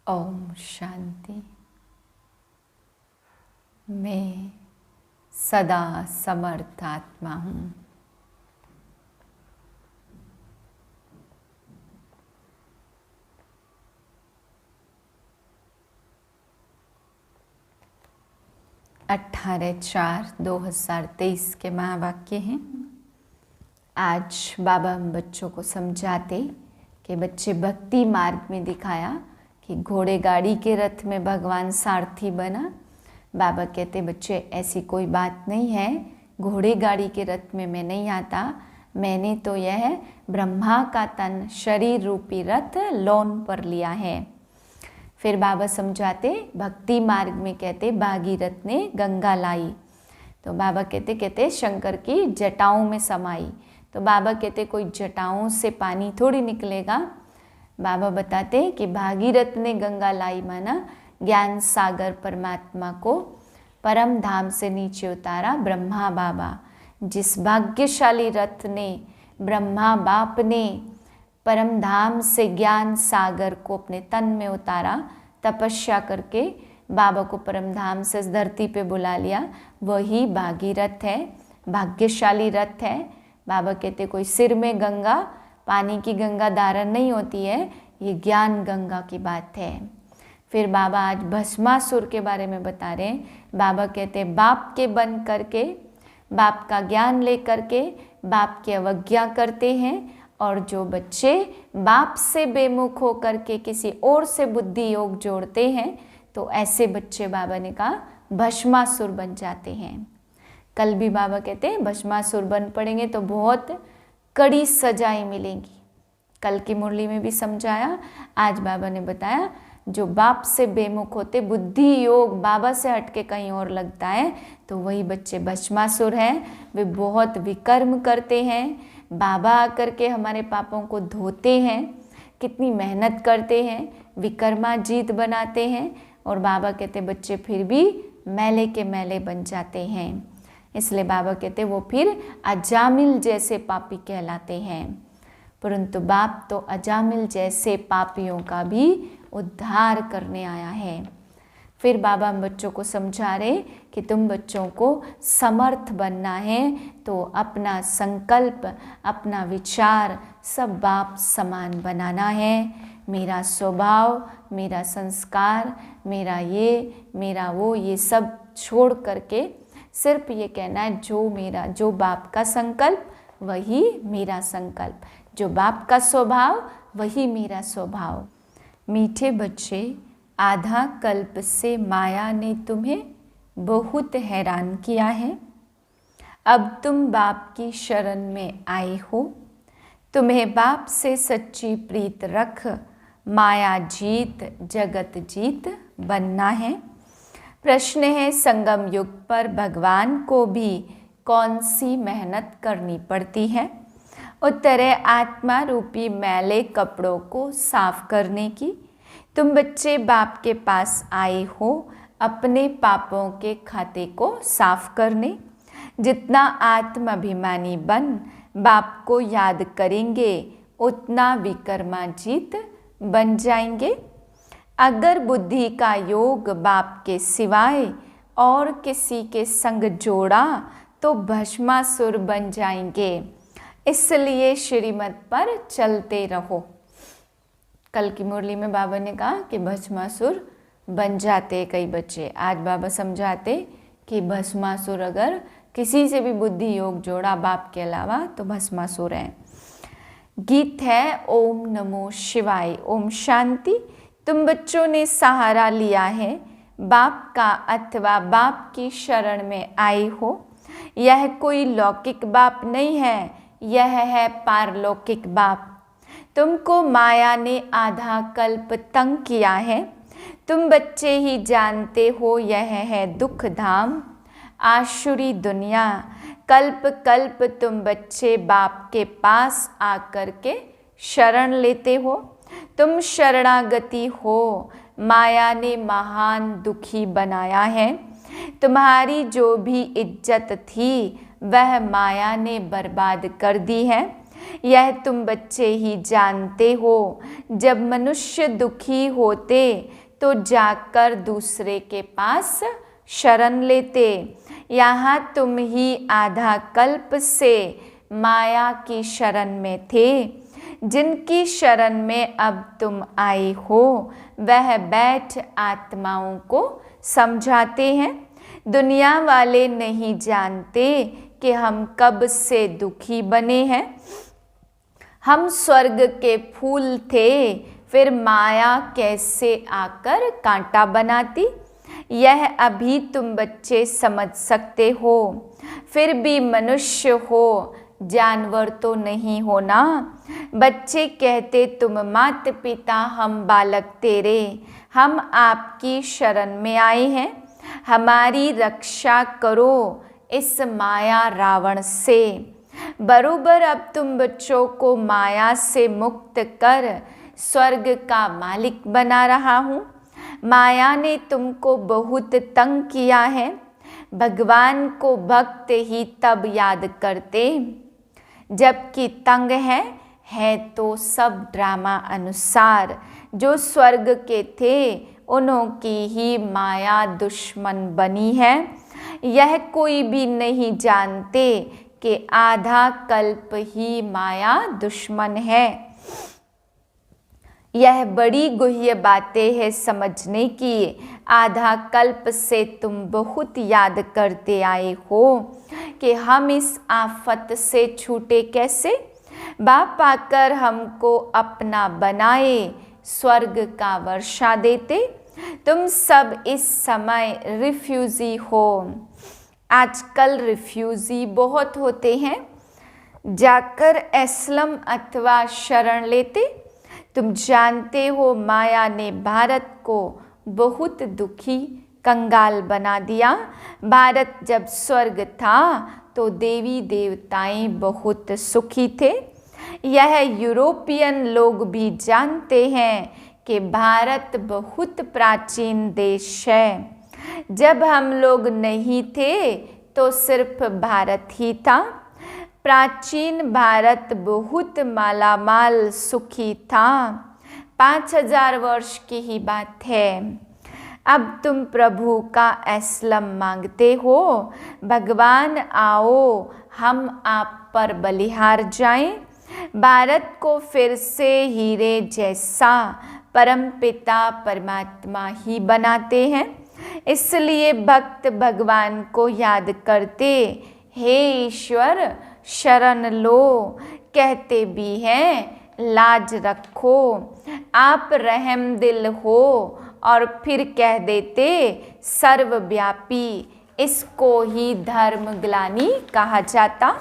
ओम शांति। मैं सदा समर्थ आत्मा हूँ। अट्ठारह 4/2023 के महावाक्य हैं। आज बाबा हम बच्चों को समझाते कि बच्चे भक्ति मार्ग में दिखाया कि घोड़े गाड़ी के रथ में भगवान सारथी बना। बाबा कहते बच्चे ऐसी कोई बात नहीं है, घोड़े गाड़ी के रथ में मैं नहीं आता। मैंने तो यह ब्रह्मा का तन शरीर रूपी रथ लोन पर लिया है। फिर बाबा समझाते भक्ति मार्ग में कहते भागीरथ ने गंगा लाई। तो बाबा कहते शंकर की जटाओं में समाई। तो बाबा कहते कोई जटाओं से पानी थोड़ी निकलेगा। बाबा बताते कि भागीरथ ने गंगा लाई माना ज्ञान सागर परमात्मा को परम धाम से नीचे उतारा ब्रह्मा बाबा। जिस भाग्यशाली रथ ने ब्रह्मा बाप ने परम धाम से ज्ञान सागर को अपने तन में उतारा, तपस्या करके बाबा को परम धाम से इस धरती पे बुला लिया, वही भागीरथ है, भाग्यशाली रथ है। बाबा कहते कोई सिर में गंगा, पानी की गंगा धारण नहीं होती है, ये ज्ञान गंगा की बात है। फिर बाबा आज भस्मासुर के बारे में बता रहे हैं। बाबा कहते बाप के बन करके, बाप का ज्ञान ले करके बाप की अवज्ञा करते हैं, और जो बच्चे बाप से बेमुख हो करके किसी और से बुद्धि योग जोड़ते हैं, तो ऐसे बच्चे बाबा ने कहा भस्मासुर बन जाते हैं। कल भी बाबा कहते हैं भस्मासुर बन पड़ेंगे तो बहुत कड़ी सजाएं मिलेंगी। कल की मुरली में भी समझाया, आज बाबा ने बताया जो बाप से बेमुख होते, बुद्धि योग बाबा से हटके कहीं और लगता है, तो वही बच्चे भस्मासुर हैं। वे बहुत विकर्म करते हैं, बाबा आकर के हमारे पापों को धोते हैं, कितनी मेहनत करते हैं, विकर्माजीत बनाते हैं, और बाबा कहते बच्चे फिर भी मैले के मैले बन जाते हैं। इसलिए बाबा कहते वो फिर अजामिल जैसे पापी कहलाते हैं। परंतु बाप तो अजामिल जैसे पापियों का भी उद्धार करने आया है। फिर बाबा हम बच्चों को समझा रहे कि तुम बच्चों को समर्थ बनना है तो अपना संकल्प, अपना विचार सब बाप समान बनाना है। मेरा स्वभाव, मेरा संस्कार, मेरा ये, मेरा वो, ये सब छोड़ करके सिर्फ ये कहना है जो बाप का संकल्प वही मेरा संकल्प, जो बाप का स्वभाव वही मेरा स्वभाव। मीठे बच्चे, आधा कल्प से माया ने तुम्हें बहुत हैरान किया है। अब तुम बाप की शरण में आए हो। तुम्हें बाप से सच्ची प्रीत रख माया जीत जगत जीत बनना है। प्रश्न है संगम युग पर भगवान को भी कौन सी मेहनत करनी पड़ती है? उत्तर है आत्मा रूपी मैले कपड़ों को साफ करने की। तुम बच्चे बाप के पास आए हो अपने पापों के खाते को साफ करने। जितना आत्माभिमानी बन बाप को याद करेंगे उतना विकर्माजीत बन जाएंगे। अगर बुद्धि का योग बाप के सिवाय और किसी के संग जोड़ा तो भस्मासुर बन जाएंगे। इसलिए श्रीमत पर चलते रहो। कल की मुरली में बाबा ने कहा कि भस्मासुर बन जाते कई बच्चे। आज बाबा समझाते कि भस्मासुर अगर किसी से भी बुद्धि योग जोड़ा बाप के अलावा तो भस्मासुर है। गीत है ओम नमो शिवाय। ओम शांति। तुम बच्चों ने सहारा लिया है बाप का अथवा बाप की शरण में आए हो। यह कोई लौकिक बाप नहीं है, यह है पारलौकिक बाप। तुमको माया ने आधा कल्प तंग किया है। तुम बच्चे ही जानते हो यह है दुख धाम, आसुरी दुनिया। कल्प कल्प तुम बच्चे बाप के पास आकर के शरण लेते हो। तुम शरणागति हो, माया ने महान दुखी बनाया है। तुम्हारी जो भी इज्जत थी वह माया ने बर्बाद कर दी है। यह तुम बच्चे ही जानते हो। जब मनुष्य दुखी होते तो जाकर दूसरे के पास शरण लेते। यहाँ तुम ही आधा कल्प से माया की शरण में थे। जिनकी शरण में अब तुम आए हो वह बैठ आत्माओं को समझाते हैं। दुनिया वाले नहीं जानते कि हम कब से दुखी बने हैं। हम स्वर्ग के फूल थे, फिर माया कैसे आकर कांटा बनाती। यह अभी तुम बच्चे समझ सकते हो। फिर भी मनुष्य हो, जानवर तो नहीं हो ना। बच्चे कहते तुम माता पिता, हम बालक तेरे। हम आपकी शरण में आए हैं, हमारी रक्षा करो इस माया रावण से। बरोबर अब तुम बच्चों को माया से मुक्त कर स्वर्ग का मालिक बना रहा हूँ। माया ने तुमको बहुत तंग किया है। भगवान को भक्त ही तब याद करते जबकि तंग है तो सब ड्रामा अनुसार। जो स्वर्ग के थे उन्हों की ही माया दुश्मन बनी है। यह कोई भी नहीं जानते कि आधा कल्प ही माया दुश्मन है। यह बड़ी गुह्य बातें हैं समझने की। आधा कल्प से तुम बहुत याद करते आए हो कि हम इस आफत से छूटे कैसे। बाप आकर हमको अपना बनाए, स्वर्ग का वर्षा देते। तुम सब इस समय रिफ्यूजी हो। आजकल रिफ्यूजी बहुत होते हैं, जाकर एस्लम अथवा शरण लेते। तुम जानते हो माया ने भारत को बहुत दुखी कंगाल बना दिया। भारत जब स्वर्ग था तो देवी देवताएं बहुत सुखी थे। यह यूरोपियन लोग भी जानते हैं कि भारत बहुत प्राचीन देश है। जब हम लोग नहीं थे तो सिर्फ भारत ही था। प्राचीन भारत बहुत मालामाल सुखी था। 5000 वर्ष की ही बात है। अब तुम प्रभु का एस्लम मांगते हो। भगवान आओ, हम आप पर बलिहार जाएं। भारत को फिर से हीरे जैसा परमपिता परमात्मा ही बनाते हैं। इसलिए भक्त भगवान को याद करते, हे ईश्वर शरण लो। कहते भी हैं लाज रखो, आप रहम दिल हो, और फिर कह देते सर्वव्यापी। इसको ही धर्म ग्लानि कहा जाता।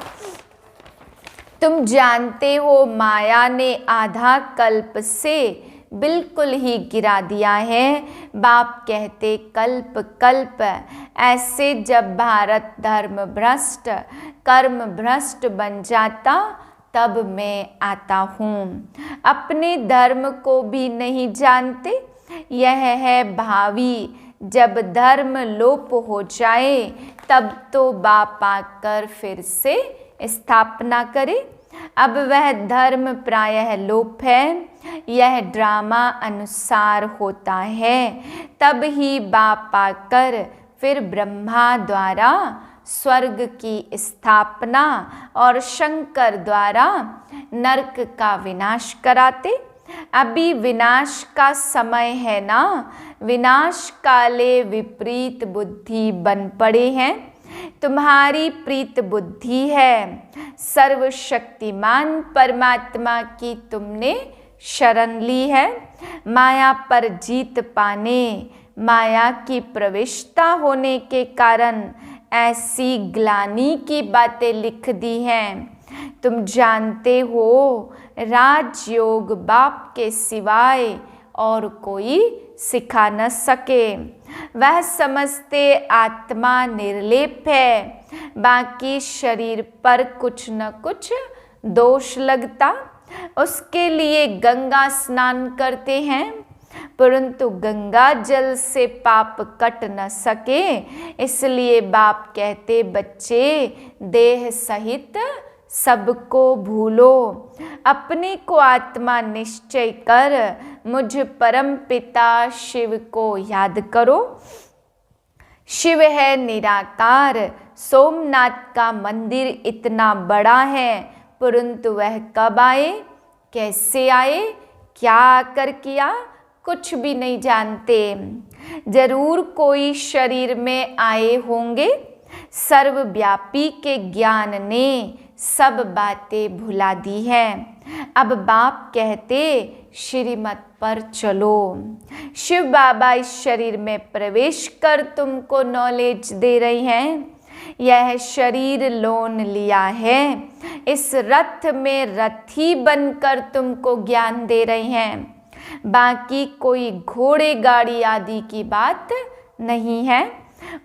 तुम जानते हो माया ने आधा कल्प से बिल्कुल ही गिरा दिया है। बाप कहते कल्प कल्प। ऐसे जब भारत धर्म भ्रष्ट कर्म भ्रष्ट बन जाता तब मैं आता हूँ। अपने धर्म को भी नहीं जानते। यह है भावी। जब धर्म लोप हो जाए तब तो बाप आकर फिर से स्थापना करे। अब वह धर्म प्रायः लोप है। यह ड्रामा अनुसार होता है। तब ही बाप आकर फिर ब्रह्मा द्वारा स्वर्ग की स्थापना और शंकर द्वारा नरक का विनाश कराते। अभी विनाश का समय है ना। विनाश काले विपरीत बुद्धि बन पड़े हैं। तुम्हारी प्रीत बुद्धि है। सर्वशक्तिमान परमात्मा की तुमने शरण ली है। माया पर जीत पाने, माया की प्रविष्टा होने के कारण ऐसी ग्लानि की बातें लिख दी हैं। तुम जानते हो राजयोग बाप के सिवाय और कोई सिखा न सके। वह समझते आत्मा निर्लेप है, बाकी शरीर पर कुछ न कुछ दोष लगता। उसके लिए गंगा स्नान करते हैं, परंतु गंगा जल से पाप कट न सके। इसलिए बाप कहते बच्चे देह सहित सबको भूलो, अपने को आत्मा निश्चय कर मुझ परम पिता शिव को याद करो। शिव है निराकार, सोमनाथ का मंदिर इतना बड़ा है, परंतु वह कब आए, कैसे आए, क्या आकर किया, कुछ भी नहीं जानते। जरूर कोई शरीर में आए होंगे, सर्वव्यापी के ज्ञान ने सब बातें भुला दी हैं। अब बाप कहते श्रीमत पर चलो। शिव बाबा इस शरीर में प्रवेश कर तुमको नॉलेज दे रही हैं। यह शरीर लोन लिया है, इस रथ में रथी बनकर तुमको ज्ञान दे रही हैं। बाकी कोई घोड़े गाड़ी आदि की बात नहीं है।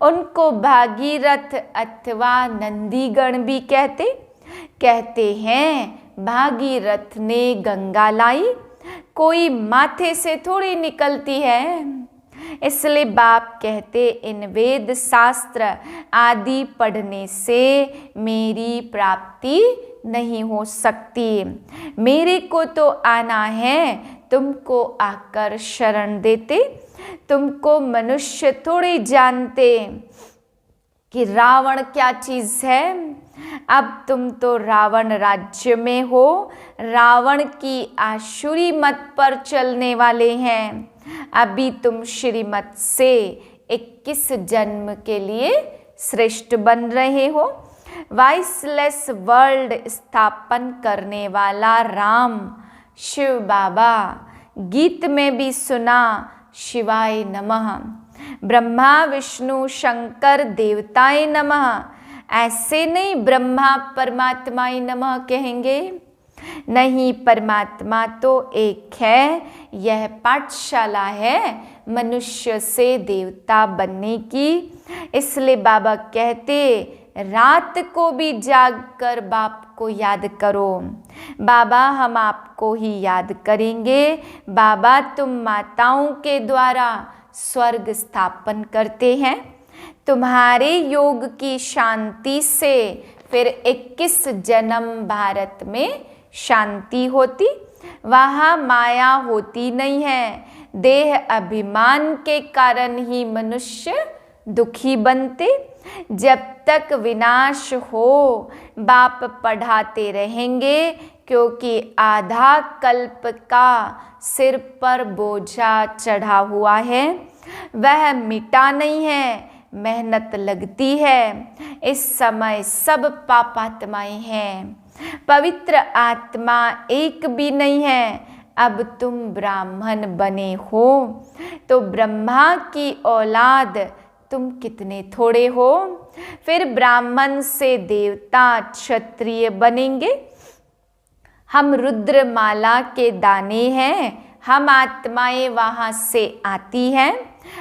उनको भागीरथ अथवा नंदीगण भी कहते हैं। भागीरथ ने गंगा लाई, कोई माथे से थोड़ी निकलती है। इसलिए बाप कहते इन वेद शास्त्र आदि पढ़ने से मेरी प्राप्ति नहीं हो सकती। मेरे को तो आना है, तुमको आकर शरण देते। तुमको मनुष्य थोड़ी जानते कि रावण क्या चीज है। अब तुम तो रावण राज्य में हो, रावण की आसुरी मत पर चलने वाले हैं। अभी तुम श्रीमत से 21 जन्म के लिए श्रेष्ठ बन रहे हो। वाइसलेस वर्ल्ड स्थापन करने वाला राम शिव बाबा, गीत में भी सुना शिवाय नमः, ब्रह्मा विष्णु शंकर देवताय नमः। ऐसे नहीं ब्रह्मा परमात्माय नमः कहेंगे, नहीं, परमात्मा तो एक है। यह पाठशाला है मनुष्य से देवता बनने की। इसलिए बाबा कहते रात को भी जाग कर बाप को याद करो। बाबा हम आपको ही याद करेंगे। बाबा तुम माताओं के द्वारा स्वर्ग स्थापन करते हैं। तुम्हारे योग की शांति से फिर 21 जन्म भारत में शांति होती। वहाँ माया होती नहीं है। देह अभिमान के कारण ही मनुष्य दुखी बनते। जब तक विनाश हो बाप पढ़ाते रहेंगे, क्योंकि आधा कल्प का सिर पर बोझा चढ़ा हुआ है, वह मिटा नहीं है। मेहनत लगती है। इस समय सब पापात्माएं हैं, पवित्र आत्मा एक भी नहीं है। अब तुम ब्राह्मण बने हो तो ब्रह्मा की औलाद तुम कितने थोड़े हो। फिर ब्राह्मण से देवता क्षत्रिय बनेंगे। हम रुद्रमाला के दाने हैं। हम आत्माएं वहाँ से आती हैं।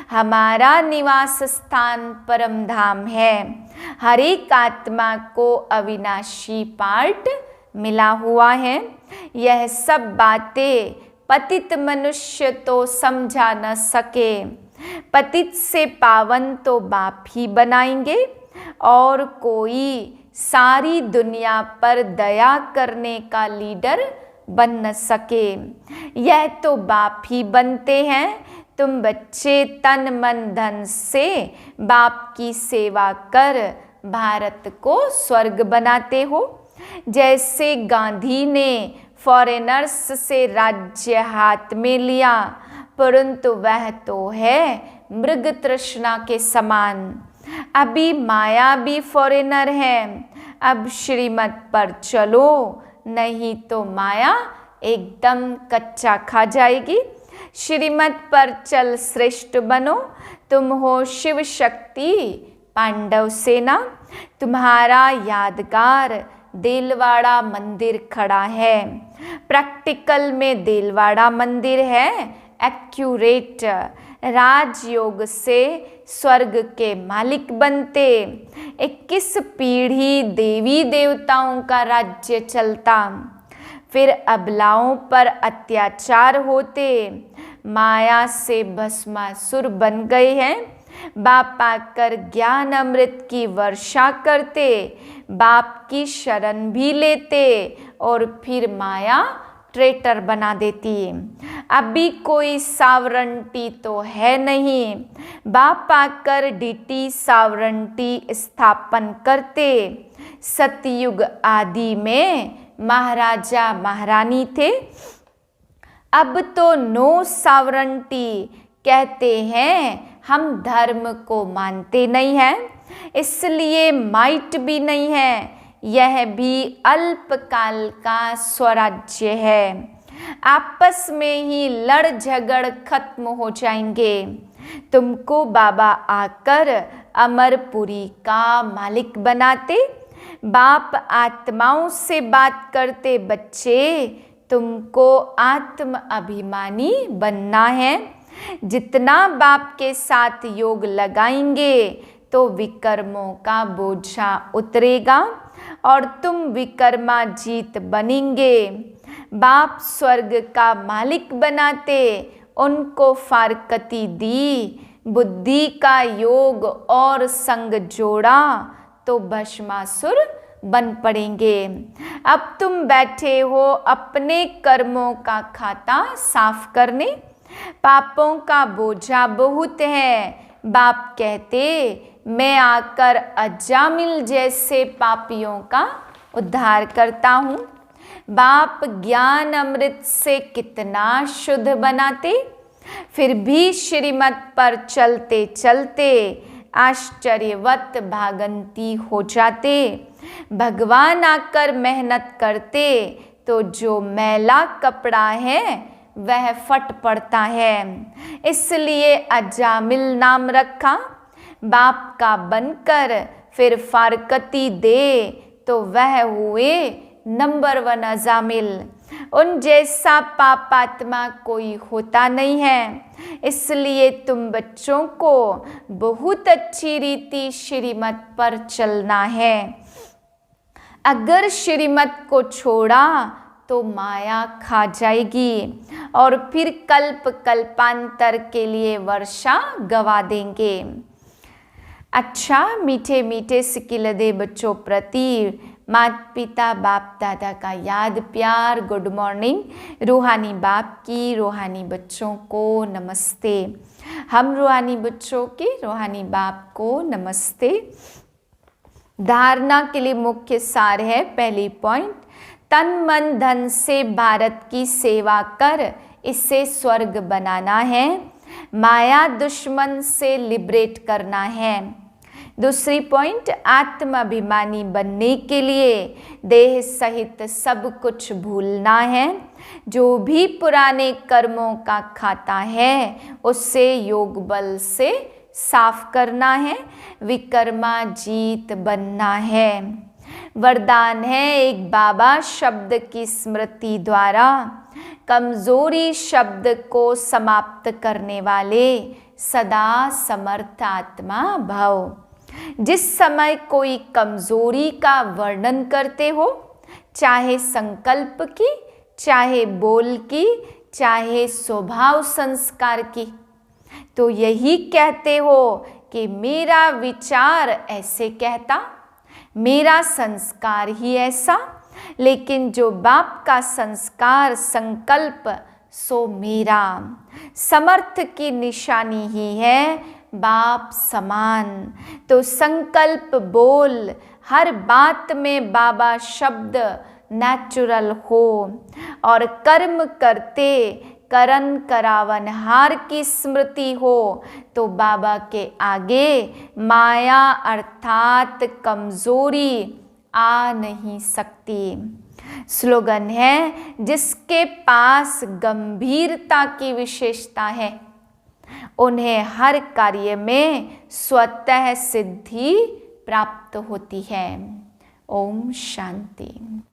हमारा निवास स्थान परम धाम है। हर एक आत्मा को अविनाशी पार्ट मिला हुआ है। यह सब बातें पतित मनुष्य तो समझा न सके। पतित से पावन तो बाप ही बनाएंगे, और कोई सारी दुनिया पर दया करने का लीडर बन न सके। यह तो बाप ही बनते हैं। तुम बच्चे तन मन धन से बाप की सेवा कर भारत को स्वर्ग बनाते हो। जैसे गांधी ने फॉरेनर्स से राज्य हाथ में लिया, परंतु वह तो है मृग तृष्णा के समान। अभी माया भी फॉरेनर है। अब श्रीमत पर चलो, नहीं तो माया एकदम कच्चा खा जाएगी। श्रीमत पर चल श्रेष्ठ बनो। तुम हो शिव शक्ति पांडव सेना। तुम्हारा यादगार देलवाड़ा मंदिर खड़ा है। प्रैक्टिकल में देलवाड़ा मंदिर है एक्यूरेट। राजयोग से स्वर्ग के मालिक बनते। 21 पीढ़ी देवी देवताओं का राज्य चलता। फिर अबलाओं पर अत्याचार होते। माया से भस्मासुर बन गए हैं। बाप आकर ज्ञान अमृत की वर्षा करते, बाप की शरण भी लेते और फिर माया ट्रेटर बना देती। अभी कोई सावरंटी तो है नहीं, बाप आकर डीटी सावरंटी स्थापन करते। सतयुग आदि में महाराजा महारानी थे, अब तो नो सावरंटी कहते हैं। हम धर्म को मानते नहीं हैं, इसलिए माइट भी नहीं है, यह भी अल्पकाल का स्वराज्य है। आपस में ही लड़ झगड़ खत्म हो जाएंगे। तुमको बाबा आकर अमरपुरी का मालिक बनाते, बाप आत्माओं से बात करते, बच्चे तुमको आत्म अभिमानी बनना है। जितना बाप के साथ योग लगाएंगे तो विकर्मों का बोझा उतरेगा और तुम विकर्माजीत बनेंगे। बाप स्वर्ग का मालिक बनाते, उनको फारकती दी, बुद्धि का योग और संग जोड़ा तो भस्मासुर बन पड़ेंगे। अब तुम बैठे हो अपने कर्मों का खाता साफ करने, पापों का बोझा बहुत है। बाप कहते, मैं आकर अजामिल जैसे पापियों का उद्धार करता हूँ। बाप ज्ञान अमृत से कितना शुद्ध बनाते, फिर भी श्रीमत पर चलते चलते आश्चर्यवत भागंती हो जाते। भगवान आकर मेहनत करते तो जो मैला कपड़ा है वह फट पड़ता है, इसलिए अजामिल नाम रखा। बाप का बनकर फिर फारकती दे तो वह हुए नंबर 1 अजामिल। उन जैसा पापात्मा कोई होता नहीं है, इसलिए तुम बच्चों को बहुत अच्छी रीति श्रीमत पर चलना है। अगर श्रीमत को छोड़ा तो माया खा जाएगी और फिर कल्प कल्पांतर के लिए वर्षा गवा देंगे। अच्छा मीठे मीठे सिकिलदे बच्चों प्रति माता पिता बाप दादा का याद प्यार, गुड मॉर्निंग। रूहानी बाप की रूहानी बच्चों को नमस्ते। हम रूहानी बच्चों के रूहानी बाप को नमस्ते। धारणा के लिए मुख्य सार है, पहली पॉइंट, तन मन धन से भारत की सेवा कर इसे स्वर्ग बनाना है। माया दुश्मन से लिबरेट करना है। दूसरी पॉइंट, आत्माभिमानी बनने के लिए देह सहित सब कुछ भूलना है। जो भी पुराने कर्मों का खाता है उससे योग बल से साफ करना है, विकर्माजीत बनना है। वरदान है, एक बाबा शब्द की स्मृति द्वारा कमजोरी शब्द को समाप्त करने वाले सदा समर्थ आत्मा भव। जिस समय कोई कमजोरी का वर्णन करते हो, चाहे संकल्प की, चाहे बोल की, चाहे स्वभाव संस्कार की, तो यही कहते हो कि मेरा विचार ऐसे कहता, मेरा संस्कार ही ऐसा। लेकिन जो बाप का संस्कार संकल्प सो मेरा। समर्थ की निशानी ही है बाप समान। तो संकल्प बोल, हर बात में बाबा शब्द नेचुरल हो और कर्म करते करन करावनहार की स्मृति हो तो बाबा के आगे माया अर्थात कमजोरी आ नहीं सकती। स्लोगन है, जिसके पास गंभीरता की विशेषता है उन्हें हर कार्य में स्वतः सिद्धि प्राप्त होती है। ओम शांति।